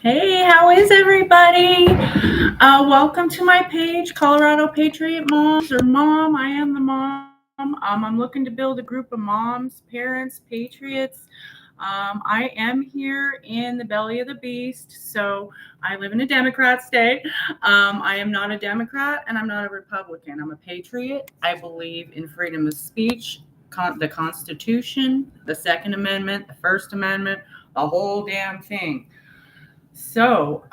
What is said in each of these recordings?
Hey, how is everybody? Welcome to my page, Colorado Patriot Moms or Mom. I am the mom. I'm looking to build a group of moms, parents, patriots. I am here in the belly of the beast. So I live in a Democrat state. I am not a Democrat and I'm not a Republican. I'm a patriot. I believe in freedom of speech, the Constitution, the Second Amendment, the First Amendment, the whole damn thing. So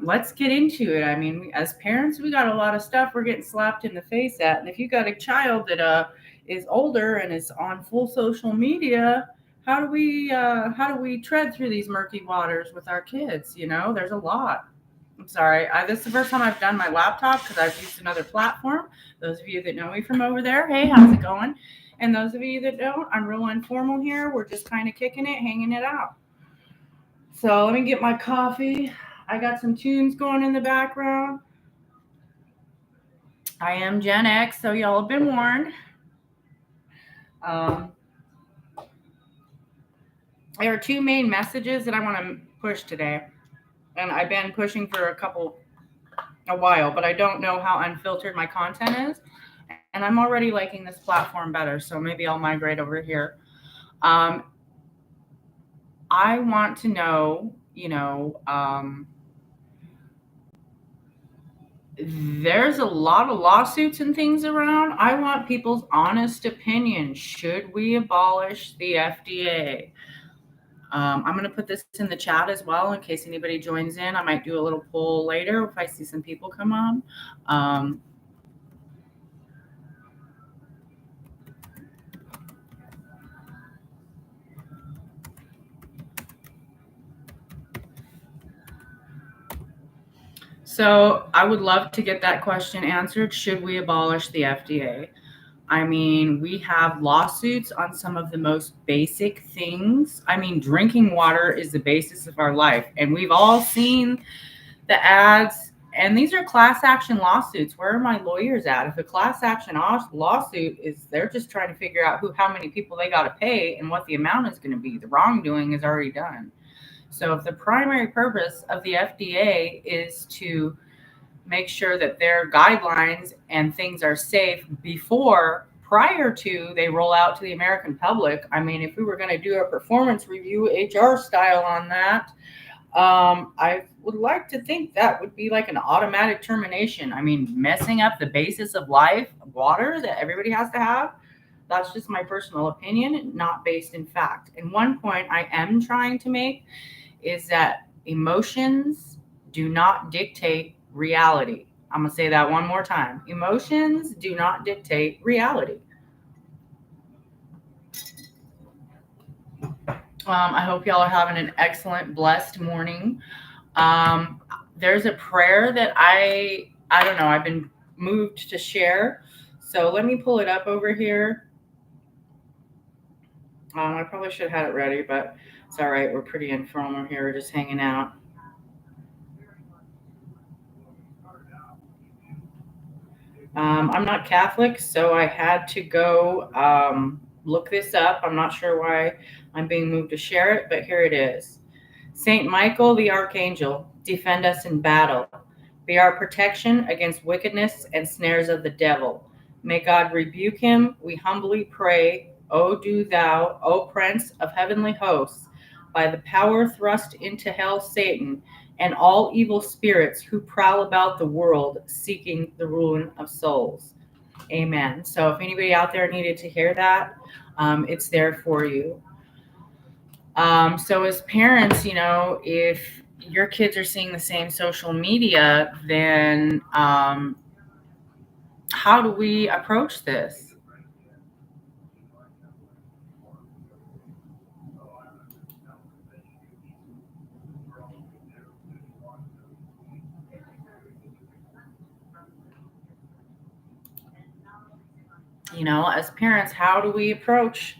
let's get into it. I mean, as parents, we got a lot of stuff we're getting slapped in the face at. And if you got a child that is older and is on full social media, how do we tread through these murky waters with our kids? There's a lot. I'm sorry. This is the first time I've done my laptop because I've used another platform. Those of you that know me from over there, hey, how's it going? And those of you that don't, I'm real informal here. We're just kind of kicking it, hanging it out. So let me get my coffee. I got some tunes going in the background. I am Gen X, so y'all have been warned. Um, there are two main messages that I want to push today, and I've been pushing for a while, but I don't know how unfiltered my content is, and I'm already liking this platform better, so maybe I'll migrate over here. Um, I want to know, there's a lot of lawsuits and things around. I want people's honest opinion. Should we abolish the FDA? I'm going to put this in the chat as well in case anybody joins in. I might do a little poll later if I see some people come on. Um, so I would love to get that question answered. Should we abolish the FDA? I mean, we have lawsuits on some of the most basic things. I mean, drinking water is the basis of our life. And we've all seen the ads, and these are class action lawsuits. Where are my lawyers at? If a class action lawsuit is, they're just trying to figure out how many people they got to pay and what the amount is going to be. The wrongdoing is already done. So if the primary purpose of the FDA is to make sure that their guidelines and things are safe prior to they roll out to the American public. I mean, if we were going to do a performance review HR style on that, I would like to think that would be like an automatic termination. I mean, messing up the basis of life, water that everybody has to have. That's just my personal opinion, not based in fact. And one point I am trying to make is that emotions do not dictate reality. I'm going to say that one more time. Emotions do not dictate reality. I hope y'all are having an excellent, blessed morning. Um, there's a prayer that I don't know, I've been moved to share. So let me pull it up over here. I probably should have had it ready, but it's all right. We're pretty informal here. We're just hanging out. I'm not Catholic, so I had to go look this up. I'm not sure why I'm being moved to share it, but here it is. Saint Michael the Archangel, defend us in battle. Be our protection against wickedness and snares of the devil. May God rebuke him, we humbly pray. O do thou, O Prince of heavenly hosts, by the power thrust into hell Satan and all evil spirits who prowl about the world seeking the ruin of souls. Amen. So if anybody out there needed to hear that, it's there for you. So as parents, if your kids are seeing the same social media, then how do we approach this? As parents, how do we approach,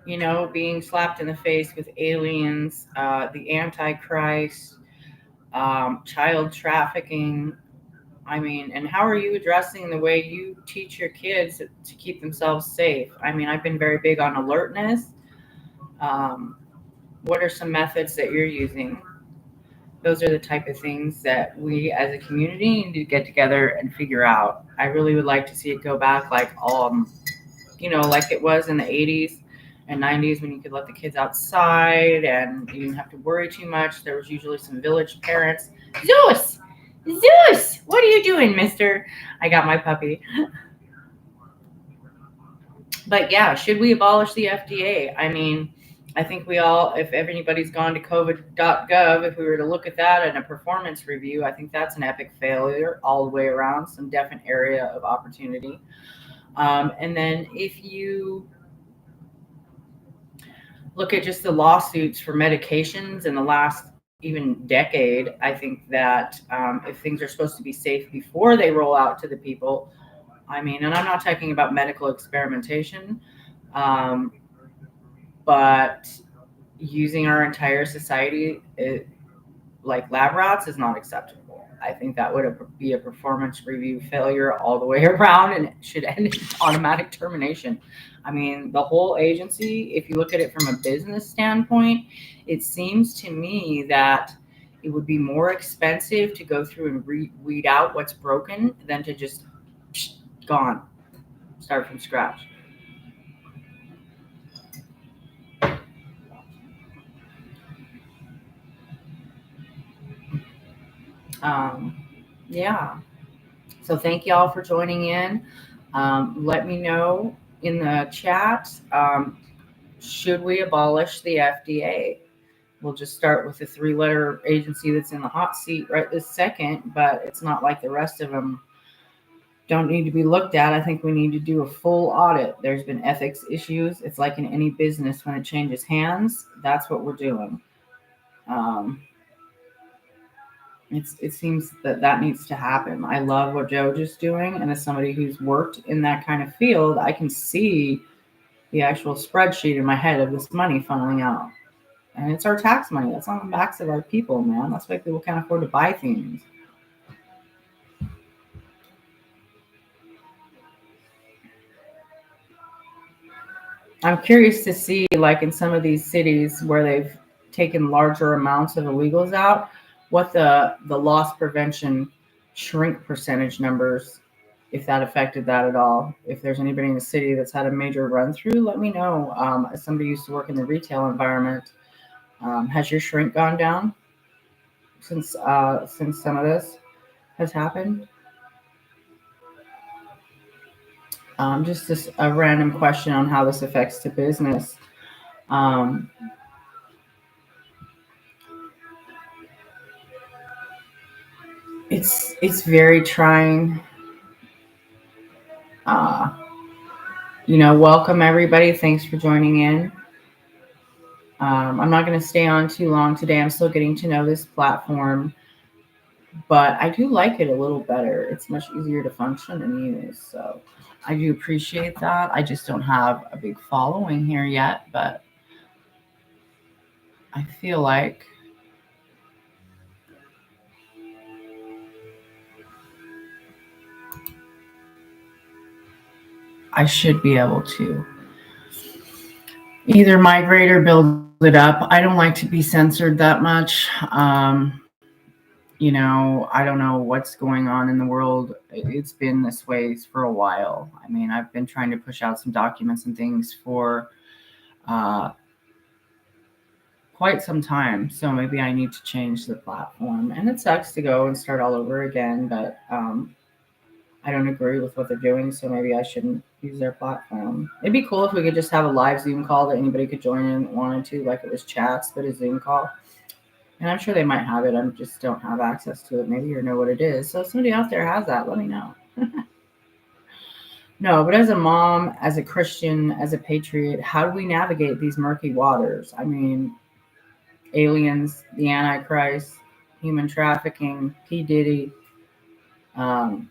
being slapped in the face with aliens, the Antichrist, child trafficking? I mean, and how are you addressing the way you teach your kids to keep themselves safe? I mean, I've been very big on alertness. Um, what are some methods that you're using? those are the type of things that we as a community need to get together and figure out. I really would like to see it go back like like it was in the 80s and 90s when you could let the kids outside and you didn't have to worry too much. There was usually some village parents. Zeus! Zeus! What are you doing, mister? I got my puppy. But yeah, should we abolish the FDA? I mean, I think we all, if anybody's gone to covid.gov, if we were to look at that in a performance review, I think that's an epic failure all the way around, some definite area of opportunity. And then if you look at just the lawsuits for medications in the last even decade, I think that if things are supposed to be safe before they roll out to the people, I mean, and I'm not talking about medical experimentation, um, but using our entire society like lab rats is not acceptable. I think that would be a performance review failure all the way around, and it should end in automatic termination. I mean, the whole agency, if you look at it from a business standpoint, it seems to me that it would be more expensive to go through and weed out what's broken than to just gone, start from scratch. Um, yeah. So thank y'all for joining in. Let me know in the chat, should we abolish the FDA? We'll just start with the three-letter agency that's in the hot seat right this second, but it's not like the rest of them don't need to be looked at. I think we need to do a full audit. There's been ethics issues. It's like in any business when it changes hands, that's what we're doing. Um, it seems that needs to happen. I love what Joe doing, and as somebody who's worked in that kind of field, I can see the actual spreadsheet in my head of this money funneling out. And it's our tax money. That's on the backs of our people, man. That's why people can't afford to buy things. I'm curious to see, like in some of these cities where they've taken larger amounts of illegals out, what the loss prevention shrink percentage numbers, if that affected that at all. If there's anybody in the city that's had a major run through, let me know. As somebody who used to work in the retail environment, has your shrink gone down since some of this has happened? Just a random question on how this affects the business. Um, it's very trying. Uh, welcome everybody. Thanks for joining in. I'm not going to stay on too long today. I'm still getting to know this platform, but I do like it a little better. It's much easier to function and use. So I do appreciate that. I just don't have a big following here yet, but I feel like I should be able to either migrate or build it up. I don't like to be censored that much. I don't know what's going on in the world. It's been this way for a while. I mean, I've been trying to push out some documents and things for uh, quite some time. So maybe I need to change the platform. And it sucks to go and start all over again, but I don't agree with what they're doing. So maybe I shouldn't use their platform. It'd be cool if we could just have a live Zoom call that anybody could join in that wanted to, like it was chats, but a Zoom call. And I'm sure they might have it. I just don't have access to it. Maybe you know what it is. So if somebody out there has that, let me know. No, but as a mom, as a Christian, as a patriot, how do we navigate these murky waters? I mean, aliens, the Antichrist, human trafficking, P. Diddy, um,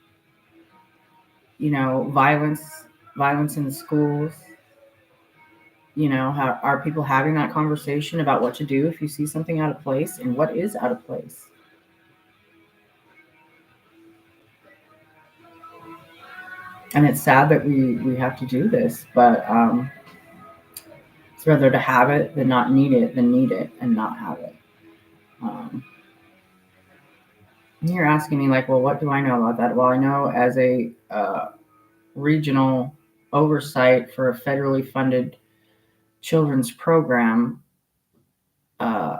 violence in the schools. How are people having that conversation about what to do if you see something out of place and what is out of place? And it's sad that we have to do this, but it's rather to have it than not need it than need it and not have it. Um, You're asking me like, well, what do I know about that? Well, I know as a regional oversight for a federally funded children's program, uh,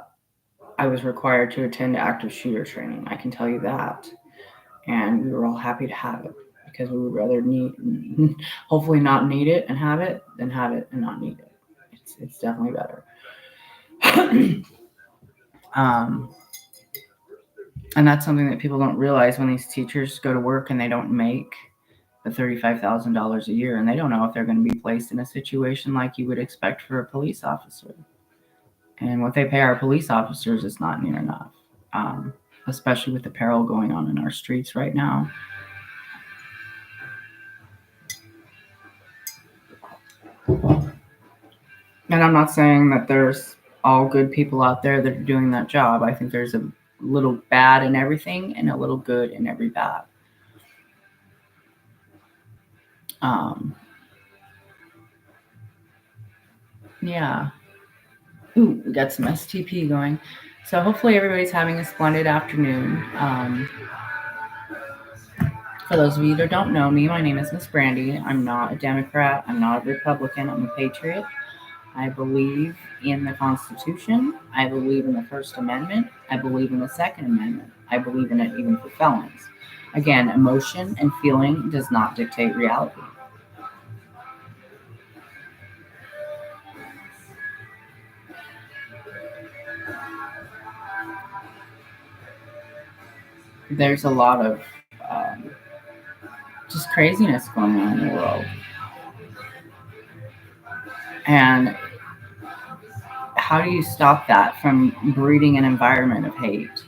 I was required to attend active shooter training. I can tell you that, and we were all happy to have it because we would rather hopefully not need it and have it than have it and not need it. It's definitely better. um, and that's something that people don't realize when these teachers go to work and they don't make the $35,000 a year, and they don't know if they're going to be placed in a situation like you would expect for a police officer. And what they pay our police officers is not near enough, um, especially with the peril going on in our streets right now. And I'm not saying that there's all good people out there that are doing that job. I think there's a little bad in everything and a little good in every bad. Um, yeah. Ooh, we got some STP going. So hopefully everybody's having a splendid afternoon. For those of you that don't know me, my name is Miss Brandy. I'm not a Democrat. I'm not a Republican. I'm a Patriot. I believe in the Constitution. I believe in the First Amendment. I believe in the Second Amendment. I believe in it even for felons. Again, emotion and feeling does not dictate reality. There's a lot of just craziness going on in the world. And how do you stop that from breeding an environment of hate?